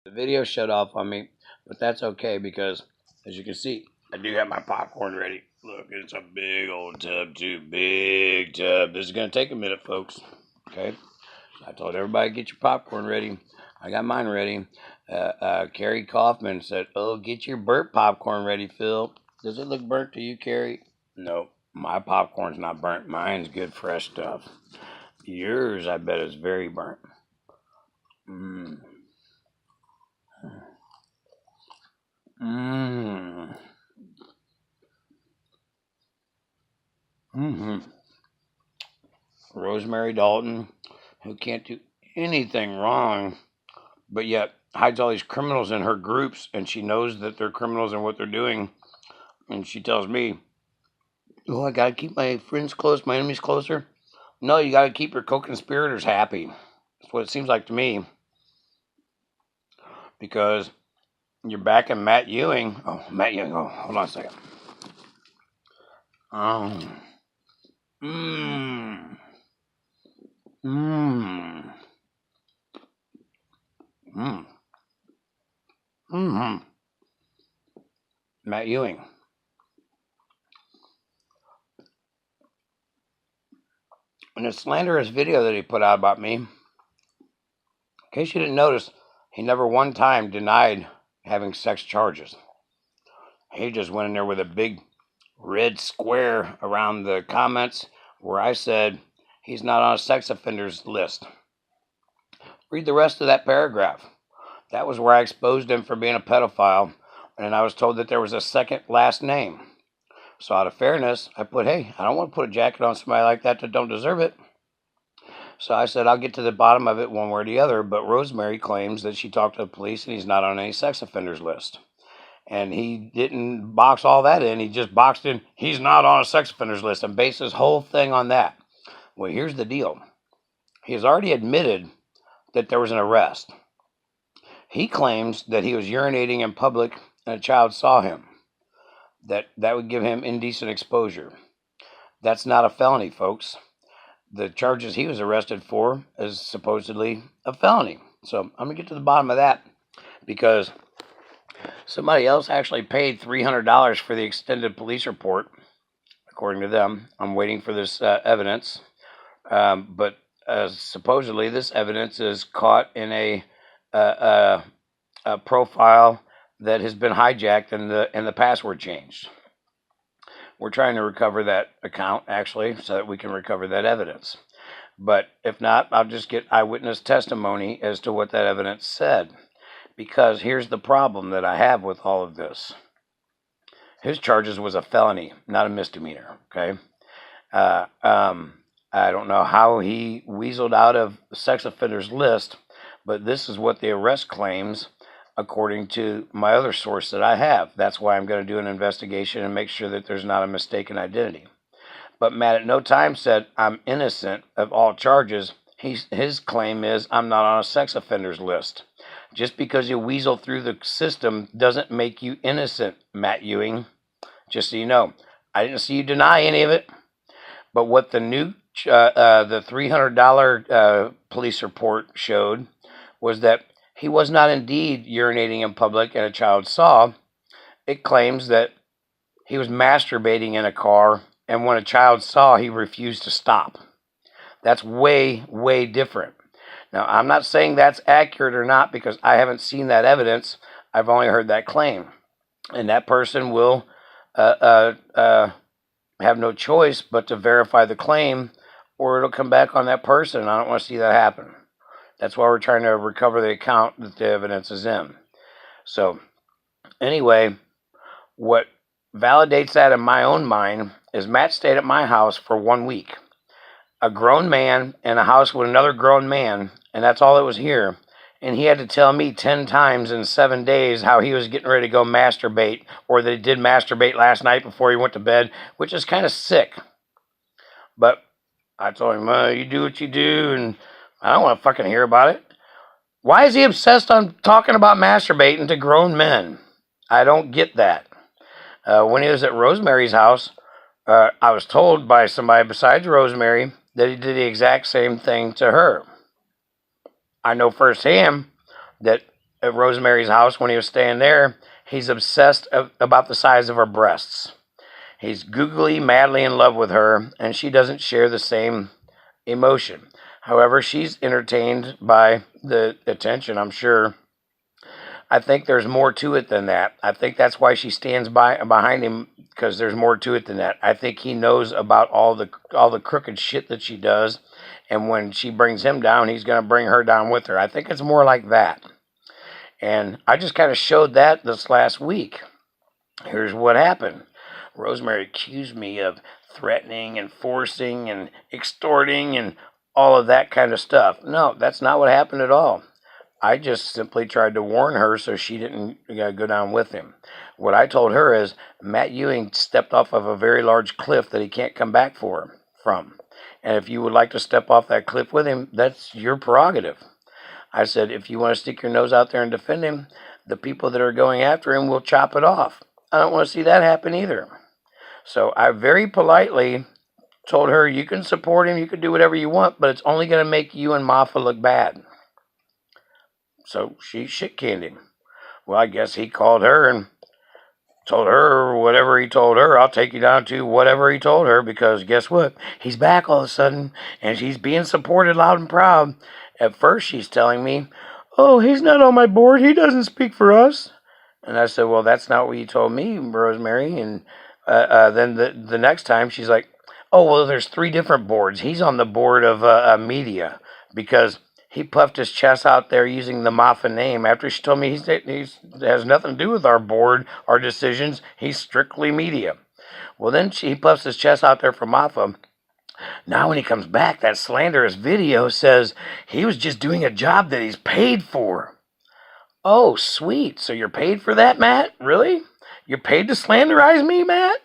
The video shut off on me, but that's okay because, as you can see, I do have my popcorn ready. Look, it's a big old tub, too. Big tub. This is going to take a minute, folks. Okay? I told everybody, get your popcorn ready. I got mine ready. Carrie Kaufman said, "Oh, get your burnt popcorn ready, Phil." Does it look burnt to you, Carrie? No, my popcorn's not burnt. Mine's good, fresh stuff. Yours, I bet, is very burnt. Mmm. Mmm. Mm-hmm. Rosemary Dalton, who can't do anything wrong, but yet hides all these criminals in her groups, and she knows that they're criminals and what they're doing. And she tells me, "Oh, I gotta keep my friends close, my enemies closer." No, you gotta keep your co-conspirators happy. That's what it seems like to me, because you're backing Matt Ewing. Oh, Matt Ewing. Oh, hold on a second. Um. Mmm. Mmm. Mmm. Mmm. Matt Ewing. In a slanderous video that he put out about me, in case you didn't notice, he never one time denied having sex charges. He just went in there with a big red square around the comments where I said he's not on a sex offenders list. Read the rest of that paragraph. That was where I exposed him for being a pedophile, and I was told that there was a second last name. So out of fairness, I put, hey, I don't want to put a jacket on somebody like that don't deserve it. So I said, I'll get to the bottom of it one way or the other, but Rosemary claims that she talked to the police and he's not on any sex offenders list. And he didn't box all that in. He just boxed in, he's not on a sex offenders list, and based his whole thing on that. Well, here's the deal. He has already admitted that there was an arrest. He claims that he was urinating in public and a child saw him. That would give him indecent exposure. That's not a felony, folks. The charges he was arrested for is supposedly a felony. So I'm going to get to the bottom of that, because somebody else actually paid $300 for the extended police report, according to them. I'm waiting for this evidence. But supposedly this evidence is caught in a profile that has been hijacked and the password changed. We're trying to recover that account, actually, so that we can recover that evidence. But if not, I'll just get eyewitness testimony as to what that evidence said. Because here's the problem that I have with all of this. His charges was a felony, not a misdemeanor, okay? I don't know how he weaseled out of the sex offenders list, but this is what the arrest claims, according to my other source that I have. That's why I'm going to do an investigation and make sure that there's not a mistaken identity. But Matt at no time said, I'm innocent of all charges. His claim is, I'm not on a sex offenders list. Just because you weasel through the system doesn't make you innocent, Matt Ewing. Just so you know. I didn't see you deny any of it. But what the new, the $300 police report showed was that he was not indeed urinating in public and a child saw. It claims that he was masturbating in a car, and when a child saw, he refused to stop. That's way, way different. Now, I'm not saying that's accurate or not, because I haven't seen that evidence. I've only heard that claim. And that person will have no choice but to verify the claim, or it'll come back on that person. I don't want to see that happen. That's why we're trying to recover the account that the evidence is in. So, anyway, what validates that in my own mind is Matt stayed at my house for 1 week. A grown man in a house with another grown man, and that's all that was here. And he had to tell me 10 times in 7 days how he was getting ready to go masturbate, or that he did masturbate last night before he went to bed, which is kind of sick. But I told him, you do what you do, and I don't want to fucking hear about it. Why is he obsessed on talking about masturbating to grown men? I don't get that. When he was at Rosemary's house, I was told by somebody besides Rosemary that he did the exact same thing to her. I know firsthand that at Rosemary's house when he was staying there, he's obsessed about the size of her breasts. He's googly, madly in love with her, and she doesn't share the same emotion. However, she's entertained by the attention, I'm sure. I think there's more to it than that. I think that's why she stands behind him, because there's more to it than that. I think he knows about all the crooked shit that she does, and when she brings him down, he's going to bring her down with her. I think it's more like that. And I just kind of showed that this last week. Here's what happened. Rosemary accused me of threatening and forcing and extorting and all of that kind of stuff. No, that's not what happened at all. I just simply tried to warn her so she didn't go down with him. What I told her is Matt Ewing stepped off of a very large cliff that he can't come back from. And if you would like to step off that cliff with him, that's your prerogative. I said, if you want to stick your nose out there and defend him, the people that are going after him will chop it off. I don't want to see that happen either. So I very politely told her, you can support him, you can do whatever you want, but it's only going to make you and Maffa look bad. So she shit-canned him. Well, I guess he called her and told her whatever he told her. I'll take you down to whatever he told her, because guess what? He's back all of a sudden, and she's being supported loud and proud. At first, she's telling me, oh, he's not on my board. He doesn't speak for us. And I said, well, that's not what you told me, Rosemary. And then the next time, she's like, oh, well, there's 3 different boards. He's on the board of media, because he puffed his chest out there using the Maffa name after she told me he has nothing to do with our board, our decisions. He's strictly media. Well, then he puffs his chest out there for Maffa. Now when he comes back, that slanderous video says he was just doing a job that he's paid for. Oh, sweet. So you're paid for that, Matt? Really? You're paid to slanderize me, Matt?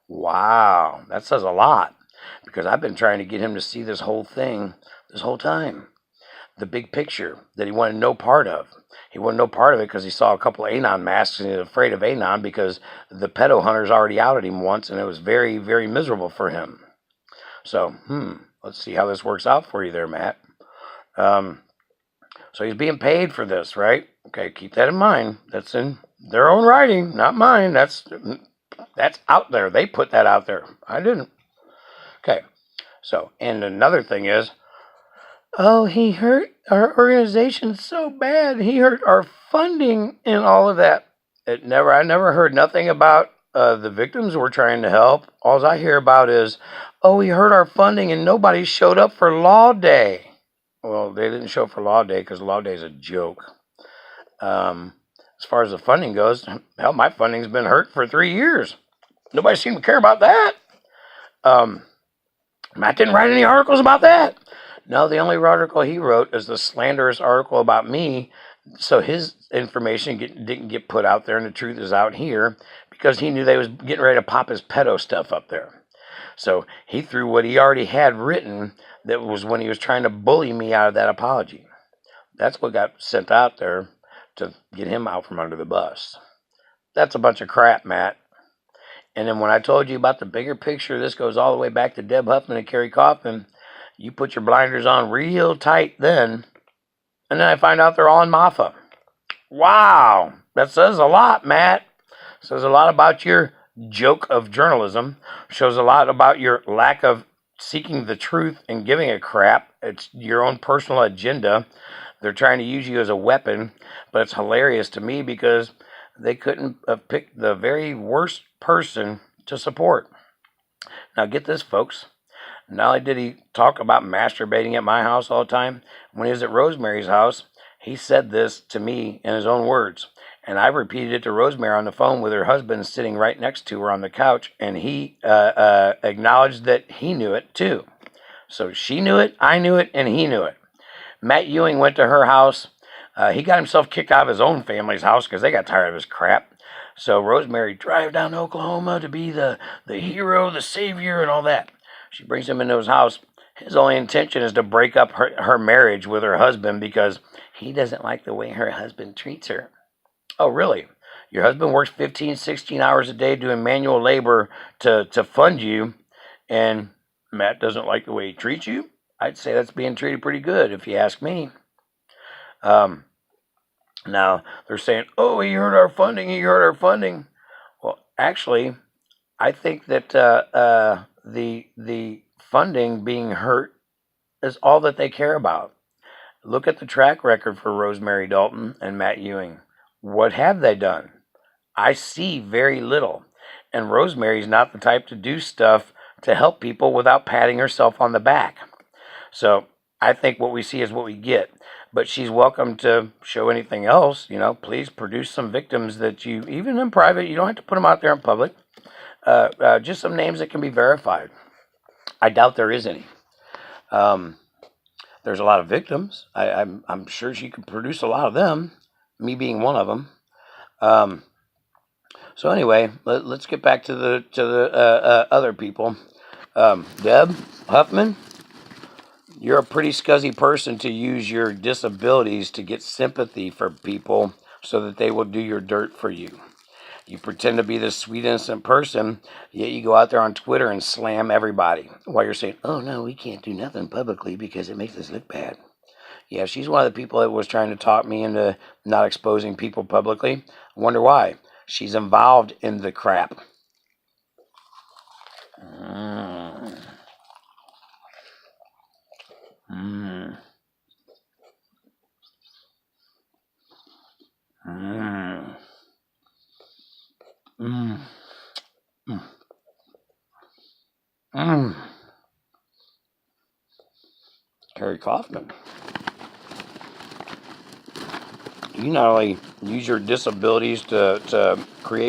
Wow, that says a lot, because I've been trying to get him to see this whole thing this whole time. The big picture that he wanted no part of. He wanted no part of it because he saw a couple of Anon masks and he was afraid of Anon because the pedo hunters already outed him once, and it was very, very miserable for him. So, let's see how this works out for you there, Matt. So he's being paid for this, right? Okay, keep that in mind. That's in their own writing, not mine. That's out there. They put that out there. I didn't. Okay, so, and another thing is, oh, he hurt our organization so bad. He hurt our funding and all of that. I never heard nothing about the victims we're trying to help. All I hear about is, oh, he hurt our funding and nobody showed up for Law Day. Well, they didn't show up for Law Day because Law Day is a joke. As far as the funding goes, hell, my funding's been hurt for 3 years. Nobody seemed to care about that. Matt didn't write any articles about that. No, the only article he wrote is the slanderous article about me, so his information didn't get put out there, and the truth is out here, because he knew they was getting ready to pop his pedo stuff up there. So he threw what he already had written, that was when he was trying to bully me out of that apology. That's what got sent out there to get him out from under the bus. That's a bunch of crap, Matt. And then when I told you about the bigger picture, this goes all the way back to Deb Huffman and Kerry Kaufman. You put your blinders on real tight then, and then I find out they're all in Maffa. Wow, that says a lot, Matt. Says a lot about your joke of journalism. Shows a lot about your lack of seeking the truth and giving a crap. It's your own personal agenda. They're trying to use you as a weapon, but it's hilarious to me because they couldn't have picked the very worst person to support. Now get this, folks. Not only did he talk about masturbating at my house all the time, when he was at Rosemary's house, he said this to me in his own words. And I repeated it to Rosemary on the phone with her husband sitting right next to her on the couch, and he acknowledged that he knew it too. So she knew it, I knew it, and he knew it. Matt Ewing went to her house. He got himself kicked out of his own family's house because they got tired of his crap. So Rosemary drive down to Oklahoma to be the hero, the savior, and all that. She brings him into his house. His only intention is to break up her marriage with her husband because he doesn't like the way her husband treats her. Oh, really? Your husband works 15, 16 hours a day doing manual labor to fund you, and Matt doesn't like the way he treats you? I'd say that's being treated pretty good, if you ask me. Now, they're saying, oh, he hurt our funding, he hurt our funding. Well, actually, I think that the funding being hurt is all that they care about. Look at the track record for Rosemary Dalton and Matt Ewing. What have they done? I see very little. And Rosemary's not the type to do stuff to help people without patting herself on the back. So I think what we see is what we get. But she's welcome to show anything else. Please produce some victims that you, even in private, you don't have to put them out there in public. Just some names that can be verified. I doubt there is any. There's a lot of victims. I'm sure she could produce a lot of them, me being one of them. So anyway, let's get back to the other people. Deb Huffman, you're a pretty scuzzy person to use your disabilities to get sympathy for people so that they will do your dirt for you. You pretend to be this sweet, innocent person, yet you go out there on Twitter and slam everybody while you're saying, oh, no, we can't do nothing publicly because it makes us look bad. Yeah, she's one of the people that was trying to talk me into not exposing people publicly. I wonder why. She's involved in the crap. Mm. Mm. Mm. Mm. Mm. Mm. Harry Kaufman. You not only use your disabilities to create